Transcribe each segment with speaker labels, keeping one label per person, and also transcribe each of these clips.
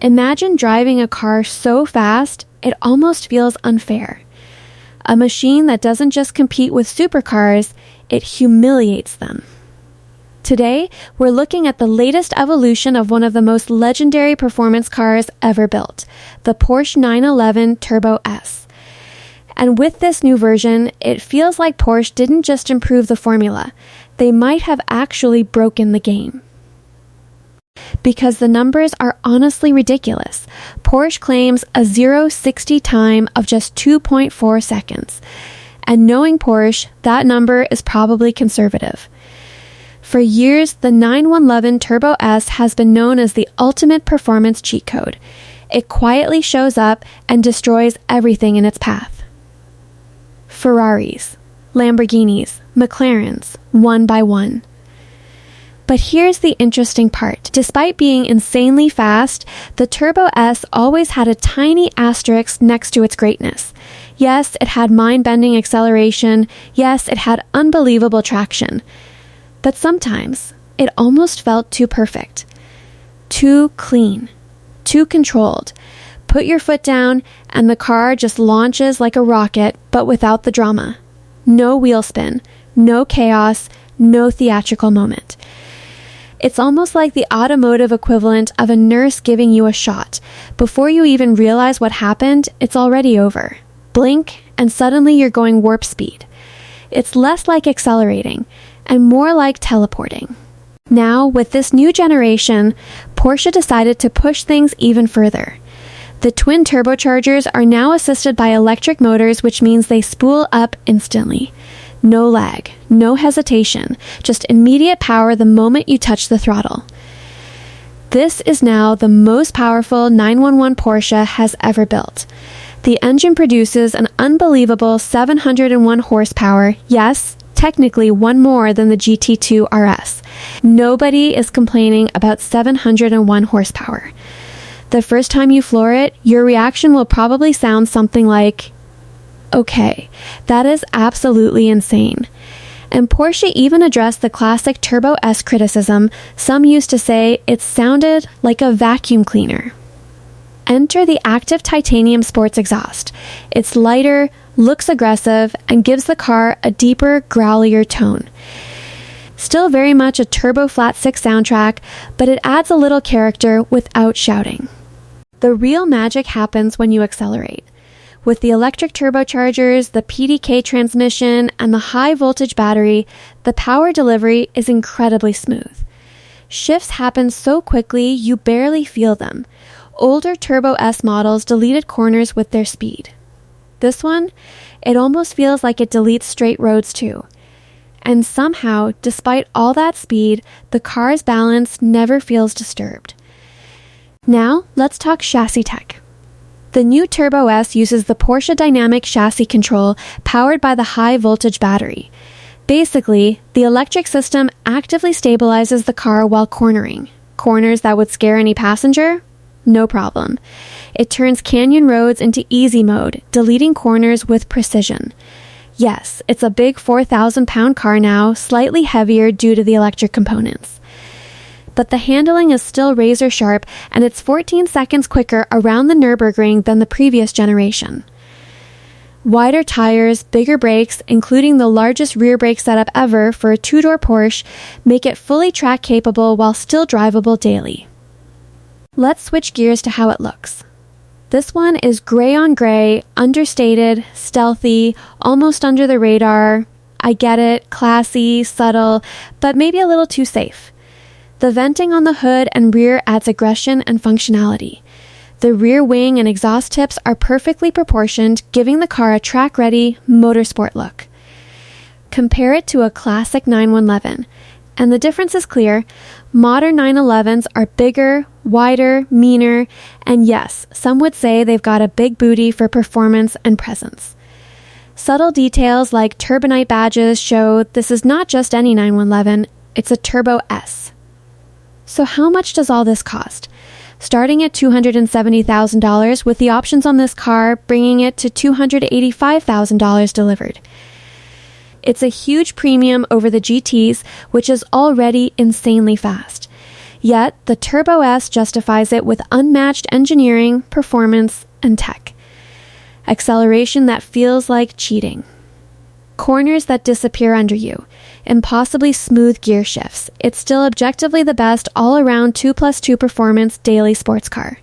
Speaker 1: Imagine driving a car so fast, it almost feels unfair. A machine that doesn't just compete with supercars, it humiliates them. Today, we're looking at the latest evolution of one of the most legendary performance cars ever built, the Porsche 911 Turbo S. And with this new version, it feels like Porsche didn't just improve the formula, they might have actually broken the game. Because the numbers are honestly ridiculous. Porsche claims a 0-60 time of just 2.4 seconds. And knowing Porsche, that number is probably conservative. For years, the 911 Turbo S has been known as the ultimate performance cheat code. It quietly shows up and destroys everything in its path. Ferraris, Lamborghinis, McLarens, one by one. But here's the interesting part. Despite being insanely fast, the Turbo S always had a tiny asterisk next to its greatness. Yes, it had mind-bending acceleration. Yes, it had unbelievable traction. But sometimes, it almost felt too perfect. Too clean. Too controlled. Put your foot down, and the car just launches like a rocket, but without the drama. No wheel spin. No chaos. No theatrical moment. It's almost like the automotive equivalent of a nurse giving you a shot. Before you even realize what happened, it's already over. Blink, and suddenly you're going warp speed. It's less like accelerating, and more like teleporting. Now, with this new generation, Porsche decided to push things even further. The twin turbochargers are now assisted by electric motors, which means they spool up instantly. No lag, no hesitation, just immediate power the moment you touch the throttle. This is now the most powerful 911 Porsche has ever built. The engine produces an unbelievable 701 horsepower, yes, technically one more than the GT2 RS. Nobody is complaining about 701 horsepower. The first time you floor it, your reaction will probably sound something like, okay, that is absolutely insane. And Porsche even addressed the classic Turbo S criticism. Some used to say it sounded like a vacuum cleaner. Enter the active titanium sports exhaust. It's lighter, looks aggressive, and gives the car a deeper, growlier tone. Still very much a turbo flat 6 soundtrack, but it adds a little character without shouting. The real magic happens when you accelerate. With the electric turbochargers, the PDK transmission, and the high-voltage battery, the power delivery is incredibly smooth. Shifts happen so quickly you barely feel them. Older Turbo S models deleted corners with their speed. This one, it almost feels like it deletes straight roads too. And somehow, despite all that speed, the car's balance never feels disturbed. Now, let's talk chassis tech. The new Turbo S uses the Porsche Dynamic Chassis Control powered by the high-voltage battery. Basically, the electric system actively stabilizes the car while cornering. Corners that would scare any passenger? No problem. It turns canyon roads into easy mode, deleting corners with precision. Yes, it's a big 4,000-pound car now, slightly heavier due to the electric components. But the handling is still razor sharp, and it's 14 seconds quicker around the Nürburgring than the previous generation. Wider tires, bigger brakes, including the largest rear brake setup ever for a two-door Porsche, make it fully track capable while still drivable daily. Let's switch gears to how it looks. This one is gray on gray, understated, stealthy, almost under the radar. I get it, classy, subtle, but maybe a little too safe. The venting on the hood and rear adds aggression and functionality. The rear wing and exhaust tips are perfectly proportioned, giving the car a track-ready, motorsport look. Compare it to a classic 911, and the difference is clear. Modern 911s are bigger, wider, meaner, and yes, some would say they've got a big booty for performance and presence. Subtle details like turbonite badges show this is not just any 911, it's a Turbo S. So how much does all this cost? Starting at $270,000 with the options on this car bringing it to $285,000 delivered. It's a huge premium over the GTs, which is already insanely fast. Yet, the Turbo S justifies it with unmatched engineering, performance, and tech. Acceleration that feels like cheating. Corners that disappear under you. Impossibly smooth gear shifts. It's still objectively the best all-around 2+2 performance daily sports car.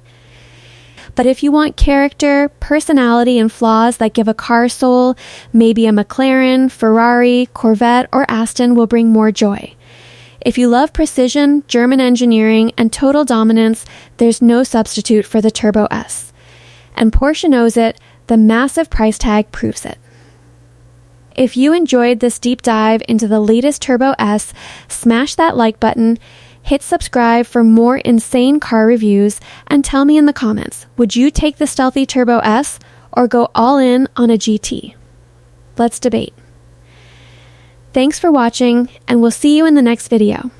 Speaker 1: But if you want character, personality, and flaws that give a car soul, maybe a McLaren, Ferrari, Corvette, or Aston will bring more joy. If you love precision, German engineering, and total dominance, there's no substitute for the Turbo S. And Porsche knows it, the massive price tag proves it. If you enjoyed this deep dive into the latest Turbo S, smash that like button, hit subscribe for more insane car reviews, and tell me in the comments, would you take the stealthy Turbo S or go all in on a GT? Let's debate. Thanks for watching, and we'll see you in the next video.